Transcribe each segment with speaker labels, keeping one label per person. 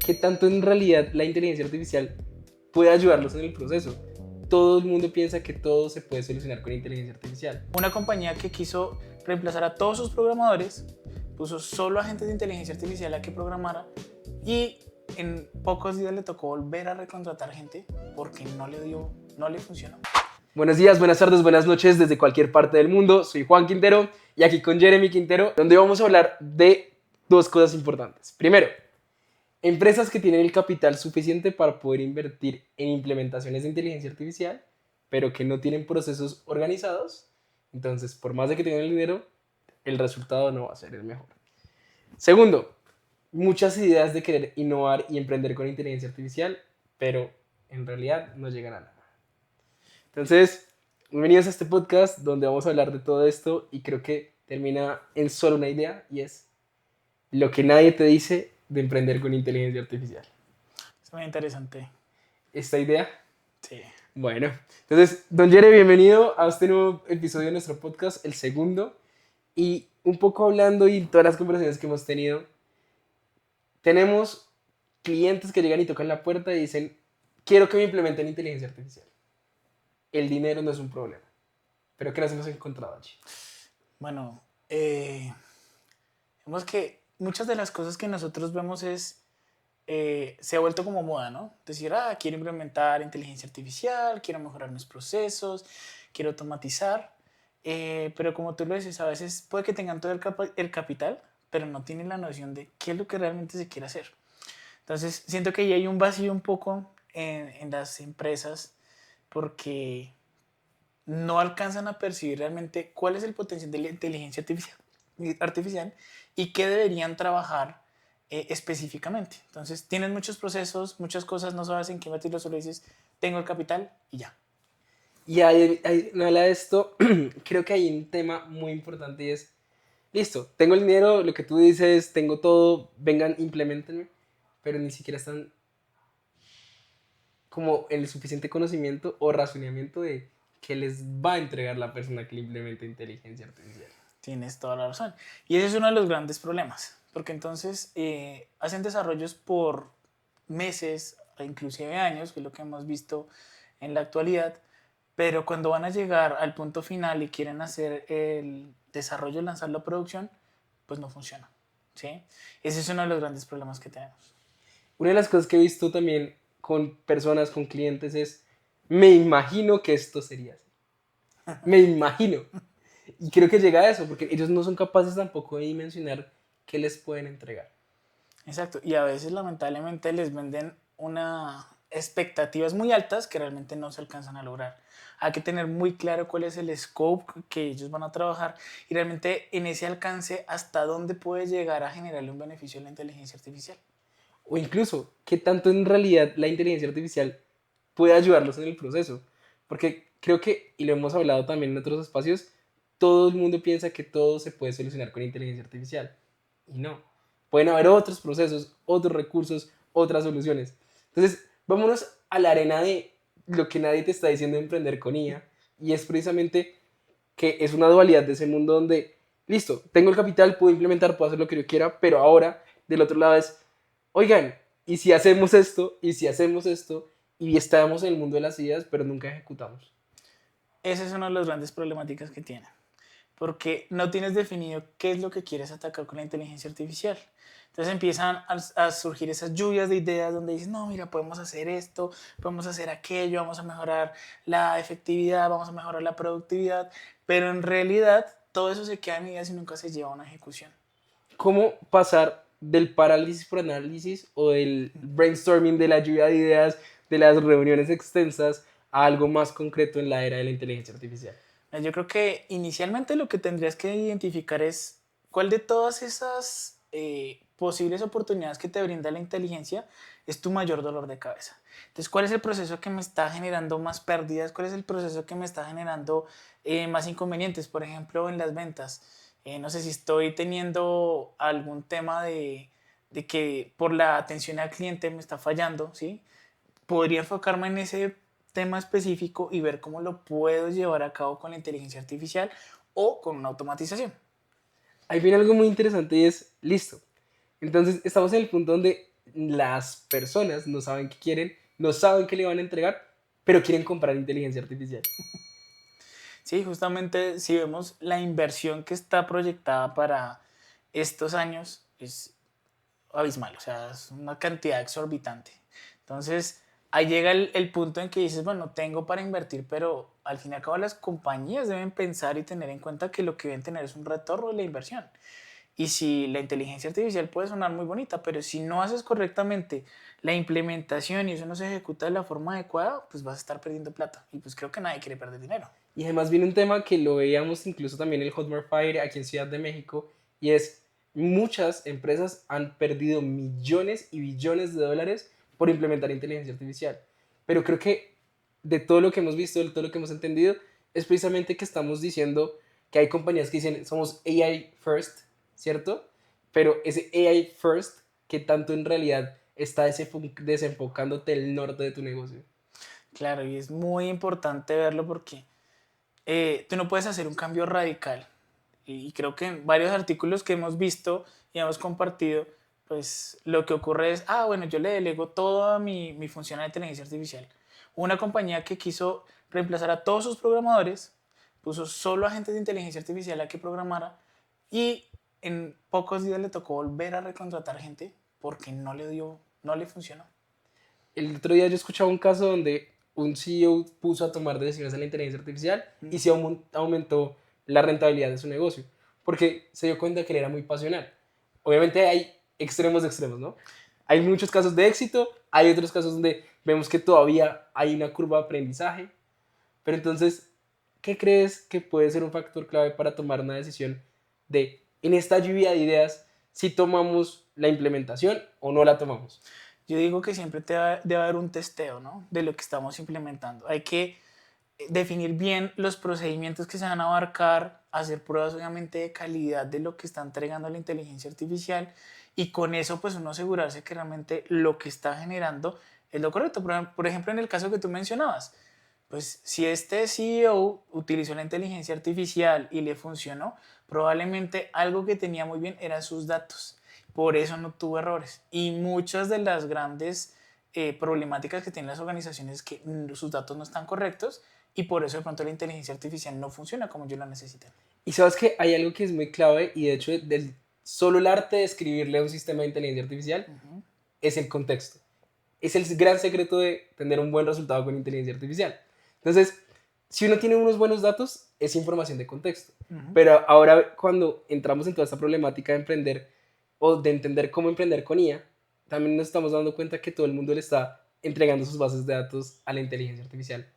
Speaker 1: ¿qué tanto en realidad la inteligencia artificial puede ayudarlos en el proceso? Todo el mundo piensa que todo se puede solucionar con inteligencia artificial.
Speaker 2: Una compañía que quiso reemplazar a todos sus programadores, puso solo agentes de inteligencia artificial a que programara y en pocos días le tocó volver a recontratar gente porque no le funcionó.
Speaker 1: Buenos días, buenas tardes, buenas noches desde cualquier parte del mundo. Soy Juan Quintero y aquí con Jeremy Quintero, donde vamos a hablar de dos cosas importantes. Primero, empresas que tienen el capital suficiente para poder invertir en implementaciones de inteligencia artificial, pero que no tienen procesos organizados. Entonces, por más de que tengan el dinero, el resultado no va a ser el mejor. Segundo, muchas ideas de querer innovar y emprender con inteligencia artificial, pero en realidad no llegan a nada. Entonces, bienvenidos a este podcast donde vamos a hablar de todo esto y creo que termina en solo una idea y es lo que nadie te dice de emprender con inteligencia artificial.
Speaker 2: Es muy interesante.
Speaker 1: ¿Esta idea?
Speaker 2: Sí.
Speaker 1: Bueno, entonces, don Jere, bienvenido a este nuevo episodio de nuestro podcast, el segundo. Y un poco hablando y todas las conversaciones que hemos tenido, tenemos clientes que llegan y tocan la puerta y dicen, quiero que me implementen inteligencia artificial. El dinero no es un problema. Pero ¿qué nos hemos encontrado allí?
Speaker 2: Bueno, vemos que muchas de las cosas que nosotros vemos se ha vuelto como moda, ¿no? Decir, quiero implementar inteligencia artificial, quiero mejorar mis procesos, quiero automatizar. Pero como tú lo dices, a veces puede que tengan todo el capital, pero no tienen la noción de qué es lo que realmente se quiere hacer. Entonces, siento que ahí hay un vacío un poco en las empresas porque no alcanzan a percibir realmente cuál es el potencial de la inteligencia artificial y qué deberían trabajar específicamente. Entonces, tienen muchos procesos, muchas cosas, no sabes en qué invertirlo, solo dices, tengo el capital y ya.
Speaker 1: Y no habla de esto, creo que hay un tema muy importante y es, listo, tengo el dinero, lo que tú dices, tengo todo, vengan, implementenme, pero ni siquiera están como el suficiente conocimiento o razonamiento de qué les va a entregar la persona que le implemente inteligencia artificial.
Speaker 2: Tienes toda la razón. Y ese es uno de los grandes problemas, porque entonces hacen desarrollos por meses, o inclusive años, que es lo que hemos visto en la actualidad, pero cuando van a llegar al punto final y quieren hacer el desarrollo, lanzarlo a producción, pues no funciona, ¿sí? Ese es uno de los grandes problemas que tenemos.
Speaker 1: Una de las cosas que he visto también con personas, con clientes, es, me imagino que esto sería así. Me imagino. Y creo que llega a eso, porque ellos no son capaces tampoco de dimensionar qué les pueden entregar.
Speaker 2: Exacto, y a veces lamentablemente les venden unas expectativas muy altas que realmente no se alcanzan a lograr. Hay que tener muy claro cuál es el scope que ellos van a trabajar y realmente en ese alcance hasta dónde puede llegar a generarle un beneficio a la inteligencia artificial.
Speaker 1: O incluso, qué tanto en realidad la inteligencia artificial puede ayudarlos en el proceso. Porque creo que, y lo hemos hablado también en otros espacios, todo el mundo piensa que todo se puede solucionar con inteligencia artificial. Y no. Pueden haber otros procesos, otros recursos, otras soluciones. Entonces, vámonos a la arena de lo que nadie te está diciendo de emprender con IA. Y es precisamente que es una dualidad de ese mundo donde, listo, tengo el capital, puedo implementar, puedo hacer lo que yo quiera, pero ahora, del otro lado es, oigan, ¿y si hacemos esto? ¿Y si hacemos esto? Y estamos en el mundo de las ideas, pero nunca ejecutamos.
Speaker 2: Esa es una de las grandes problemáticas que tienen, porque no tienes definido qué es lo que quieres atacar con la inteligencia artificial. Entonces empiezan a surgir esas lluvias de ideas donde dices, no, mira, podemos hacer esto, podemos hacer aquello, vamos a mejorar la efectividad, vamos a mejorar la productividad, pero en realidad todo eso se queda en ideas y nunca se lleva a una ejecución.
Speaker 1: ¿Cómo pasar del parálisis por análisis o del brainstorming, de la lluvia de ideas, de las reuniones extensas, a algo más concreto en la era de la inteligencia artificial?
Speaker 2: Yo creo que inicialmente lo que tendrías que identificar es cuál de todas esas posibles oportunidades que te brinda la inteligencia es tu mayor dolor de cabeza. Entonces, ¿cuál es el proceso que me está generando más pérdidas? ¿Cuál es el proceso que me está generando más inconvenientes? Por ejemplo, en las ventas. No sé si estoy teniendo algún tema de que por la atención al cliente me está fallando, ¿sí? Podría enfocarme en ese tema específico y ver cómo lo puedo llevar a cabo con la inteligencia artificial o con una automatización.
Speaker 1: Ahí viene algo muy interesante y es, listo. Entonces, estamos en el punto donde las personas no saben qué quieren, no saben qué le van a entregar, pero quieren comprar inteligencia artificial.
Speaker 2: Sí, justamente si vemos la inversión que está proyectada para estos años es abismal, o sea, es una cantidad exorbitante. Entonces, ahí llega el punto en que dices, bueno, tengo para invertir, pero al fin y al cabo las compañías deben pensar y tener en cuenta que lo que deben tener es un retorno de la inversión. Y si la inteligencia artificial puede sonar muy bonita, pero si no haces correctamente la implementación y eso no se ejecuta de la forma adecuada, pues vas a estar perdiendo plata. Y pues creo que nadie quiere perder dinero.
Speaker 1: Y además viene un tema que lo veíamos incluso también en el Hotmart Fire aquí en Ciudad de México, y es muchas empresas han perdido millones y billones de dólares por implementar inteligencia artificial. Pero creo que de todo lo que hemos visto, de todo lo que hemos entendido, es precisamente que estamos diciendo que hay compañías que dicen somos AI first, ¿cierto? Pero ese AI first, que tanto en realidad está desenfocándote el norte de tu negocio.
Speaker 2: Claro, y es muy importante verlo porque tú no puedes hacer un cambio radical. Y creo que en varios artículos que hemos visto y hemos compartido, pues lo que ocurre es, bueno, yo le delego toda mi función a la inteligencia artificial. Una compañía que quiso reemplazar a todos sus programadores, puso solo agentes de inteligencia artificial a que programara y en pocos días le tocó volver a recontratar gente porque no le funcionó.
Speaker 1: El otro día yo escuchaba un caso donde un CEO puso a tomar decisiones en la inteligencia artificial y se aumentó la rentabilidad de su negocio, porque se dio cuenta que él era muy pasional. Obviamente hay extremos de extremos, ¿no? Hay muchos casos de éxito, hay otros casos donde vemos que todavía hay una curva de aprendizaje, pero entonces, ¿qué crees que puede ser un factor clave para tomar una decisión de, en esta lluvia de ideas, si tomamos la implementación o no la tomamos?
Speaker 2: Yo digo que siempre debe haber un testeo, ¿no? De lo que estamos implementando. Hay que definir bien los procedimientos que se van a abarcar, hacer pruebas obviamente de calidad de lo que está entregando la inteligencia artificial y con eso pues uno asegurarse que realmente lo que está generando es lo correcto. Por ejemplo, en el caso que tú mencionabas, pues si este CEO utilizó la inteligencia artificial y le funcionó, probablemente algo que tenía muy bien eran sus datos. Por eso no tuvo errores. Y muchas de las grandes problemáticas que tienen las organizaciones es que sus datos no están correctos y por eso de pronto la inteligencia artificial no funciona como yo la necesito.
Speaker 1: Y sabes que hay algo que es muy clave y de hecho solo el arte de escribirle a un sistema de inteligencia artificial es el contexto. Es el gran secreto de tener un buen resultado con inteligencia artificial. Entonces, si uno tiene unos buenos datos, es información de contexto. Pero ahora cuando entramos en toda esta problemática de emprender o de entender cómo emprender con IA, también nos estamos dando cuenta que todo el mundo le está entregando sus bases de datos a la inteligencia artificial.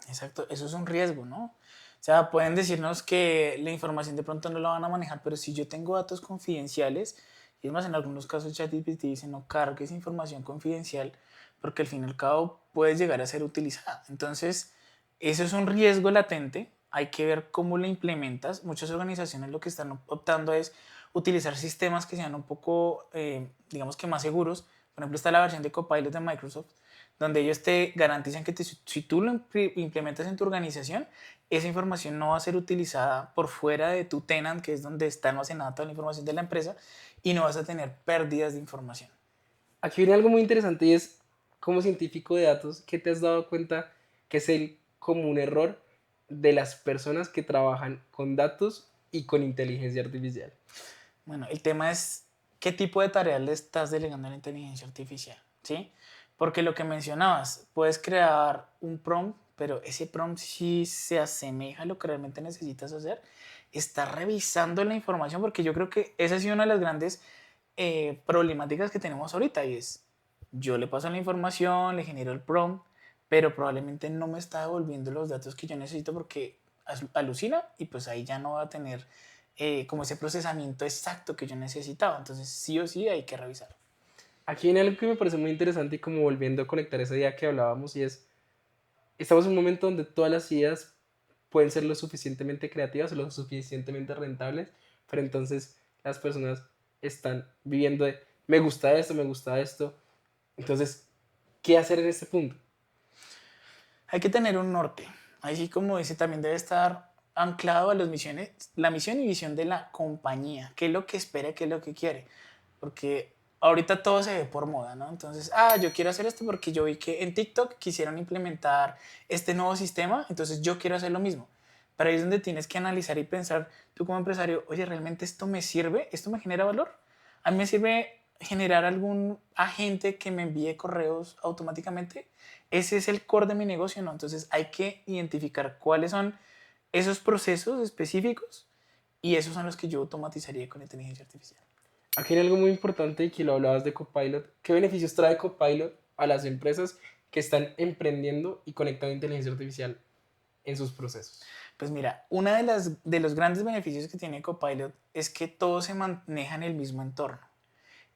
Speaker 2: Exacto, eso es un riesgo, ¿no? O sea, pueden decirnos que la información de pronto no la van a manejar, pero si yo tengo datos confidenciales, y es más, en algunos casos ChatGPT dice no cargues información confidencial, porque al fin y al cabo puede llegar a ser utilizada. Entonces, eso es un riesgo latente, hay que ver cómo lo implementas. Muchas organizaciones lo que están optando es utilizar sistemas que sean un poco, digamos que más seguros. Por ejemplo, está la versión de Copilot de Microsoft, donde ellos te garantizan que si tú lo implementas en tu organización, esa información no va a ser utilizada por fuera de tu tenant, que es donde está almacenada toda la información de la empresa, y no vas a tener pérdidas de información.
Speaker 1: Aquí viene algo muy interesante y es, como científico de datos, ¿qué te has dado cuenta que es el común error de las personas que trabajan con datos y con inteligencia artificial?
Speaker 2: Bueno, el tema es qué tipo de tareas le estás delegando a la inteligencia artificial, ¿sí? Porque lo que mencionabas, puedes crear un prompt, pero ese prompt sí se asemeja a lo que realmente necesitas hacer. Estás revisando la información, porque yo creo que esa ha sido una de las grandes problemáticas que tenemos ahorita y es, yo le paso la información, le genero el prompt, pero probablemente no me está devolviendo los datos que yo necesito porque alucina y pues ahí ya no va a tener como ese procesamiento exacto que yo necesitaba. Entonces sí o sí hay que revisar.
Speaker 1: Aquí viene algo que me parece muy interesante y como volviendo a conectar esa idea que hablábamos y es, estamos en un momento donde todas las ideas pueden ser lo suficientemente creativas o lo suficientemente rentables, pero entonces las personas están viviendo de, me gusta esto, me gusta esto. Entonces, ¿qué hacer en este punto?
Speaker 2: Hay que tener un norte. Ahí sí, como dice, también debe estar anclado a las misiones, la misión y visión de la compañía. ¿Qué es lo que espera, qué es lo que quiere? Porque ahorita todo se ve por moda, ¿no? Entonces, yo quiero hacer esto porque yo vi que en TikTok quisieron implementar este nuevo sistema, entonces yo quiero hacer lo mismo. Pero ahí es donde tienes que analizar y pensar tú como empresario, oye, ¿realmente esto me sirve? ¿Esto me genera valor? ¿A mí me sirve generar algún agente que me envíe correos automáticamente? Ese es el core de mi negocio, ¿no? Entonces hay que identificar cuáles son esos procesos específicos y esos son los que yo automatizaría con inteligencia artificial.
Speaker 1: Aquí hay algo muy importante y que lo hablabas de Copilot. ¿Qué beneficios trae Copilot a las empresas que están emprendiendo y conectando inteligencia artificial en sus procesos?
Speaker 2: Pues mira, una de los grandes beneficios que tiene Copilot es que todo se maneja en el mismo entorno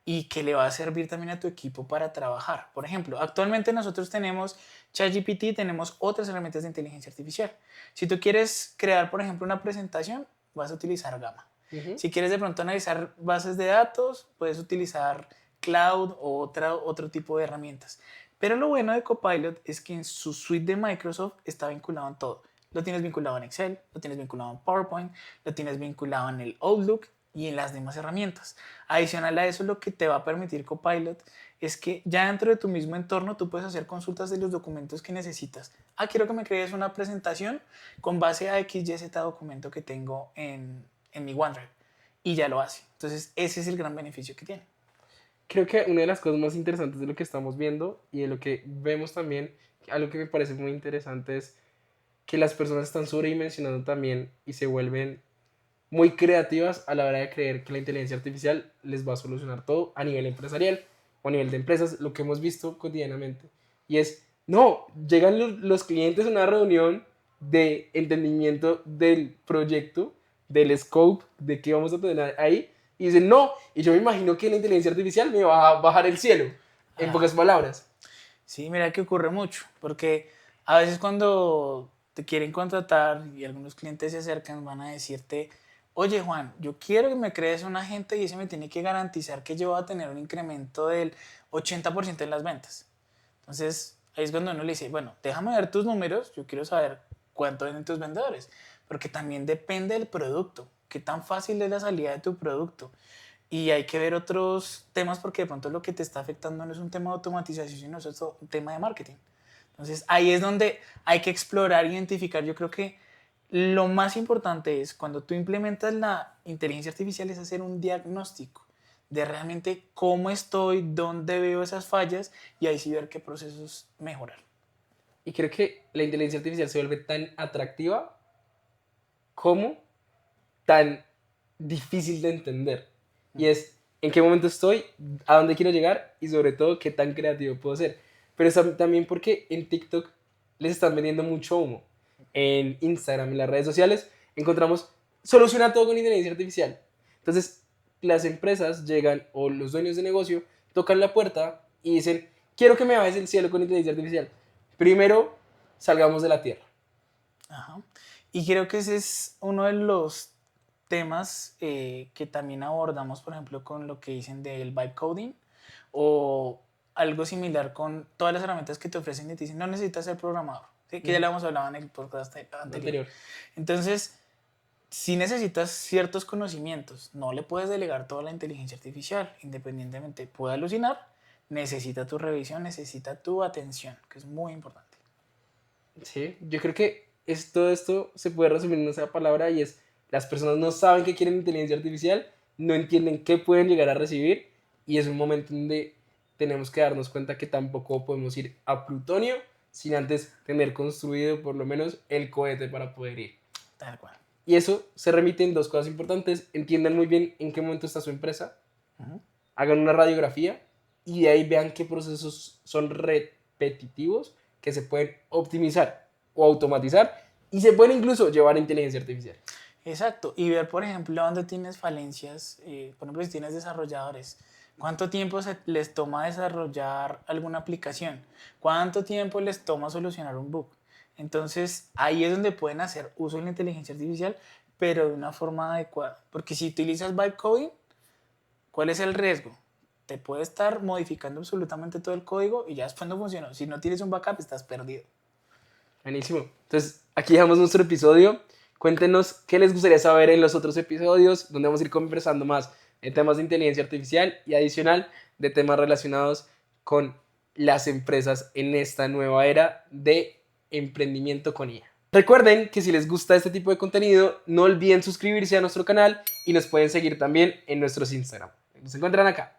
Speaker 2: y que le va a servir también a tu equipo para trabajar. Por ejemplo, actualmente nosotros tenemos ChatGPT, tenemos otras herramientas de inteligencia artificial. Si tú quieres crear, por ejemplo, una presentación, vas a utilizar Gamma. Si quieres de pronto analizar bases de datos, puedes utilizar Cloud o otro tipo de herramientas. Pero lo bueno de Copilot es que en su suite de Microsoft está vinculado en todo. Lo tienes vinculado en Excel, lo tienes vinculado en PowerPoint, lo tienes vinculado en el Outlook y en las demás herramientas. Adicional a eso, lo que te va a permitir Copilot es que ya dentro de tu mismo entorno tú puedes hacer consultas de los documentos que necesitas. Quiero que me crees una presentación con base a XYZ documento que tengo en mi OneDrive. Y ya lo hace. Entonces, ese es el gran beneficio que tiene.
Speaker 1: Creo que una de las cosas más interesantes de lo que estamos viendo y de lo que vemos también, algo que me parece muy interesante es que las personas están sobredimensionando también y se vuelven muy creativas a la hora de creer que la inteligencia artificial les va a solucionar todo a nivel empresarial o a nivel de empresas, lo que hemos visto cotidianamente. Y es, no, llegan los clientes a una reunión de entendimiento del proyecto, del scope, de qué vamos a tener ahí, y dicen, no, y yo me imagino que la inteligencia artificial me va a bajar el cielo, en pocas palabras.
Speaker 2: Sí, mira que ocurre mucho, porque a veces cuando te quieren contratar y algunos clientes se acercan, van a decirte, oye Juan, yo quiero que me crees un agente y ese me tiene que garantizar que yo voy a tener un incremento del 80% en las ventas. Entonces, ahí es cuando uno le dice, bueno, déjame ver tus números, yo quiero saber cuánto venden tus vendedores, porque también depende del producto, qué tan fácil es la salida de tu producto. Y hay que ver otros temas porque de pronto lo que te está afectando no es un tema de automatización, sino es un tema de marketing. Entonces ahí es donde hay que explorar, identificar. Yo creo que lo más importante es cuando tú implementas la inteligencia artificial es hacer un diagnóstico de realmente cómo estoy, dónde veo esas fallas y ahí sí ver qué procesos mejorar.
Speaker 1: Y creo que la inteligencia artificial se vuelve tan atractiva como tan difícil de entender. Y es en qué momento estoy, a dónde quiero llegar y sobre todo qué tan creativo puedo ser. Pero es también porque en TikTok les están vendiendo mucho humo. En Instagram, en las redes sociales, encontramos soluciona todo con inteligencia artificial. Entonces, las empresas llegan o los dueños de negocio tocan la puerta y dicen, quiero que me bajes el cielo con inteligencia artificial. Primero, salgamos de la tierra.
Speaker 2: Ajá. Y creo que ese es uno de los temas que también abordamos, por ejemplo, con lo que dicen del vibe coding o algo similar con todas las herramientas que te ofrecen y te dicen no necesitas ser programador, ¿sí? Que ya lo hemos hablado en el podcast anterior. Entonces, si necesitas ciertos conocimientos, no le puedes delegar toda la inteligencia artificial, independientemente puede alucinar, necesita tu revisión, necesita tu atención, que es muy importante.
Speaker 1: Sí, yo creo que todo esto se puede resumir en una sola palabra y es las personas no saben qué quieren inteligencia artificial, no entienden qué pueden llegar a recibir y es un momento donde tenemos que darnos cuenta que tampoco podemos ir a Plutonio sin antes tener construido por lo menos el cohete para poder ir.
Speaker 2: Tal cual.
Speaker 1: Y eso se remite en dos cosas importantes, entiendan muy bien en qué momento está su empresa, hagan una radiografía y de ahí vean qué procesos son repetitivos que se pueden optimizar o automatizar y se pueden incluso llevar a inteligencia artificial.
Speaker 2: Exacto, y ver, por ejemplo, dónde tienes falencias, por ejemplo, si tienes desarrolladores, ¿cuánto tiempo les toma desarrollar alguna aplicación? ¿Cuánto tiempo les toma solucionar un bug? Entonces, ahí es donde pueden hacer uso de la inteligencia artificial, pero de una forma adecuada. Porque si utilizas vibe coding, ¿cuál es el riesgo? Te puede estar modificando absolutamente todo el código y ya después no funcionó. Si no tienes un backup, estás perdido.
Speaker 1: Buenísimo. Entonces, aquí dejamos nuestro episodio. Cuéntenos qué les gustaría saber en los otros episodios, donde vamos a ir conversando más de temas de inteligencia artificial y adicional de temas relacionados con las empresas en esta nueva era de emprendimiento con IA. Recuerden que si les gusta este tipo de contenido, no olviden suscribirse a nuestro canal y nos pueden seguir también en nuestros Instagram. Nos encuentran acá.